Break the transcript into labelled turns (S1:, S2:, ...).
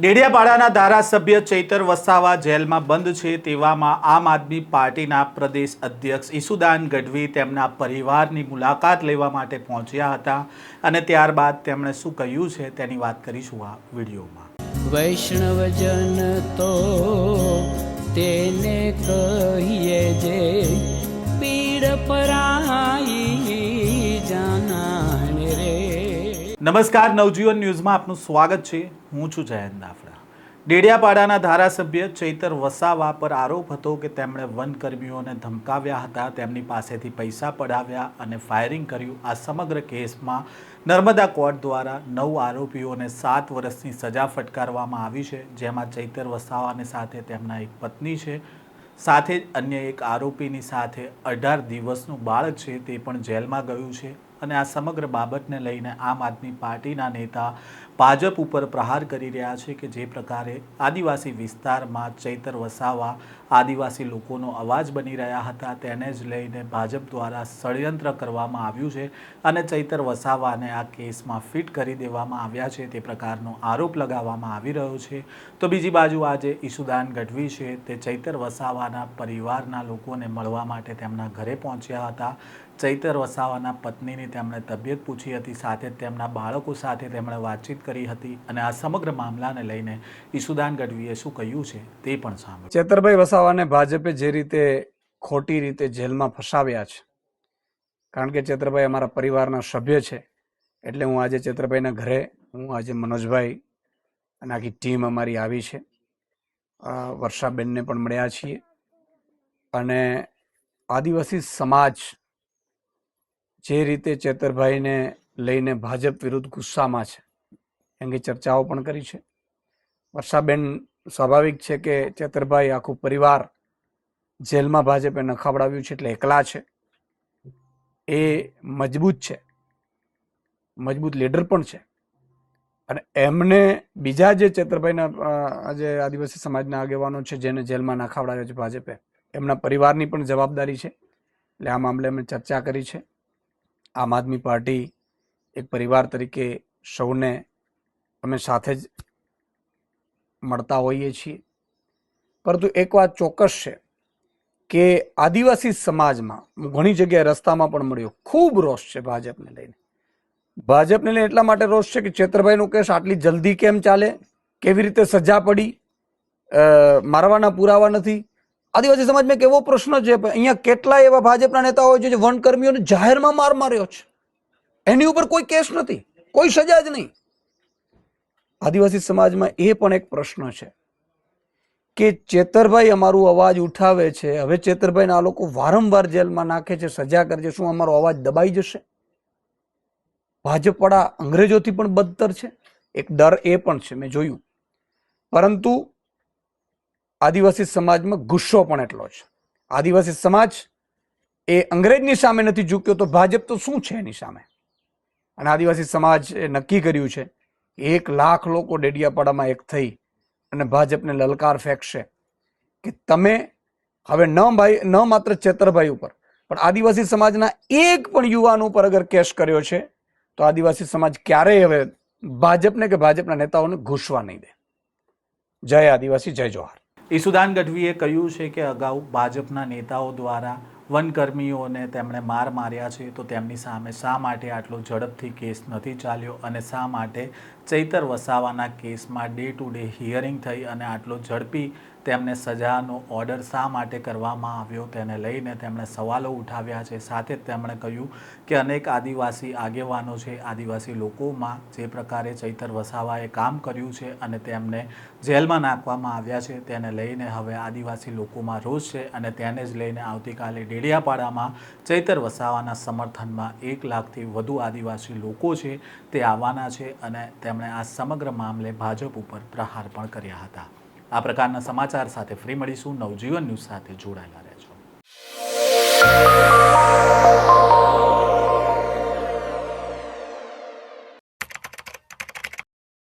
S1: ડેડિયાપાડાના ધારાસભ્ય ચૈતર વસાવા જેલમાં બંધ છે તેવામાં આમ આદમી પાર્ટીના પ્રદેશ અધ્યક્ષ ઈસુદાન ગઢવી તેમના પરિવારની મુલાકાત લેવા માટે પહોંચ્યા હતા અને ત્યારબાદ તેમણે શું કહ્યું છે તેની વાત કરીશું આ વિડીયોમાં।
S2: વૈષ્ણવજન તો તેને કહીએ જે પીડ પરાઈ જાનાને રે।
S1: નમસ્કાર, નવજીવન ન્યૂઝમાં આપનું સ્વાગત છે। હું છું જયંત દાફડા। ડેડિયાપાડાના ધારાસભ્ય ચૈતર વસાવા પર આરોપ હતો કે તેમણે વનકર્મીઓને ધમકાવ્યા હતા, તેમની પાસેથી પૈસા પડાવ્યા અને ફાયરિંગ કર્યું। આ સમગ્ર કેસમાં નર્મદા કોર્ટ દ્વારા 9 આરોપીઓને 7 વર્ષની સજા ફટકારવામાં આવી છે, જેમાં ચૈતર વસાવાની સાથે તેમના એક પત્ની છે, સાથે જ અન્ય એક આરોપીની સાથે 18 દિવસનું બાળક છે તે પણ જેલમાં ગયું છે। અને આ સમગ્ર બાબતને લઈને આમ આદમી પાર્ટીના નેતા ભાજપ ઉપર પ્રહાર કરી રહ્યા છે કે જે પ્રકારે આદિવાસી વિસ્તારમાં ચૈતર વસાવા આદિવાસી લોકોનો અવાજ બની રહ્યા હતા, તેને જ લઈને ભાજપ દ્વારા ષડયંત્ર કરવામાં આવ્યું છે અને ચૈતર વસાવાને આ કેસમાં ફિટ કરી દેવામાં આવ્યા છે તે પ્રકારનો આરોપ લગાવવામાં આવી રહ્યો છે। તો બીજી બાજુ આજે ઈસુદાન ગઢવી છે તે ચૈતર વસાવાના પરિવારના લોકોને મળવા માટે તેમના ઘરે પહોંચ્યા હતા। ચૈતર વસાવાના પત્નીની તેમણે તબિયત પૂછી હતી, સાથે જ તેમના બાળકો સાથે તેમણે વાતચીત કરી હતી અને આ સમગ્ર મામલાને લઈને ઈસુદાન ગઢવીએ શું કહ્યું છે તે પણ સાંભળ્યું।
S3: ચેતરભાઈ વસાવાને ભાજપે જે રીતે ખોટી રીતે જેલમાં ફસાવ્યા છે, કારણ કે ચેતરભાઈ અમારા પરિવારના સભ્ય છે, એટલે હું આજે ચેતરભાઈના ઘરે આજે મનોજભાઈ અને આખી ટીમ અમારી આવી છે। વર્ષાબેનને પણ મળ્યા છીએ અને આદિવાસી સમાજ જે રીતે ચેતરભાઈને લઈને ભાજપ વિરુદ્ધ ગુસ્સામાં છે એની ચર્ચાઓ પણ કરી છે। વર્ષાબેન, સ્વાભાવિક છે કે ચેતરભાઈ આખું પરિવાર જેલમાં ભાજપે નખાવડાવ્યું છે એટલે એકલા છે, એ મજબૂત છે, મજબૂત લીડર પણ છે અને એમને બીજા જે ચેતરભાઈના જે આદિવાસી સમાજના આગેવાનો છે જેને જેલમાં નખાવડાવ્યા છે ભાજપે, એમના પરિવારની પણ જવાબદારી છે, એટલે આ મામલે અમે ચર્ચા કરી છે। આમ આદમી પાર્ટી એક પરિવાર તરીકે સૌને અમે સાથે જ મળતા હોઈએ છીએ, પરંતુ એક વાત ચોક્કસ છે કે આદિવાસી સમાજમાં હું ઘણી જગ્યાએ રસ્તામાં પણ મળ્યો, ખૂબ રોષ છે ભાજપને લઈને। ભાજપને લઈને એટલા માટે રોષ છે કે ચેતરભાઈનો કેસ આટલી જલ્દી કેમ ચાલે, કેવી રીતે સજા પડી, મારવાના પુરાવા નથી। આદિવાસી સમાજમાં એક એવો પ્રશ્ન છે, અહીંયા કેટલા એવા ભાજપના નેતાઓ છે જે વનકર્મીઓને જાહેરમાં માર માર્યો છે, એની ઉપર કોઈ કેસ નથી, કોઈ સજા જ નહીં। આદિવાસી સમાજમાં એ પણ એક પ્રશ્ન છે કે ચેતરભાઈ અમારું અવાજ ઉઠાવે છે, હવે ચેતરભાઈને આ લોકો વારંવાર જેલમાં નાખે છે, સજા કરે છે, શું અમારો અવાજ દબાઈ જશે? ભાજપવાળા અંગ્રેજોથી પણ બદતર છે, એક ડર એ પણ છે, મેં જોયું। પરંતુ આદિવાસી સમાજમાં ગુસ્સો પણ એટલો છે। આદિવાસી સમાજ એ અંગ્રેજની સામે નથી ઝૂક્યો તો ભાજપ તો શું છે એની સામે? અને આદિવાસી સમાજ એ નક્કી કર્યું છે 1 લાખ લોકો ડેડિયાપાડામાં એક થઈ અને ભાજપને લલકાર ફેંકશે કે તમે હવે ન માત્ર ચેતરભાઈ ઉપર પણ આદિવાસી સમાજના એક પણ યુવાન ઉપર અગર કેસ કર્યો છે તો આદિવાસી સમાજ ક્યારેય હવે ભાજપને કે ભાજપના નેતાઓને ઘૂસવા નહીં દે। જય આદિવાસી, જય જોહાર।
S1: ઈસુદાન ગઢવીએ કહ્યું છે કે અગાઉ ભાજપના નેતાઓ દ્વારા વનકર્મીઓને તેમણે માર્યા છે, તો તેમની સામે શા માટે આટલો ઝડપથી કેસ નથી ચાલ્યો અને શા માટે ચૈતર વસાવાના કેસમાં ડે ટુ ડે હિયરિંગ થઈ અને આટલો ઝડપી તેમને સજાનો ઓર્ડર શા માટે કરવામાં આવ્યો તેને લઈને તેમણે સવાલો ઉઠાવ્યા છે। સાથે જ તેમણે કહ્યું કે અનેક આદિવાસી આગેવાનો છે, આદિવાસી લોકોમાં જે પ્રકારે ચૈતર વસાવાએ કામ કર્યું છે અને તેમને જેલમાં નાખવામાં આવ્યા છે તેને લઈને હવે આદિવાસી લોકોમાં રોષ છે અને તેને જ લઈને આવતીકાલે ડેડિયાપાડામાં ચૈતર વસાવાના સમર્થનમાં 1 લાખથી વધુ આદિવાસી લોકો છે તે આવવાના છે અને તેમણે આ સમગ્ર મામલે ભાજપ ઉપર પ્રહાર પણ કર્યા હતા। આ પ્રકારના સમાચાર સાથે ફરી મળીશું। નવજીવન ન્યૂઝ સાથે જોડાયેલા રહેજો।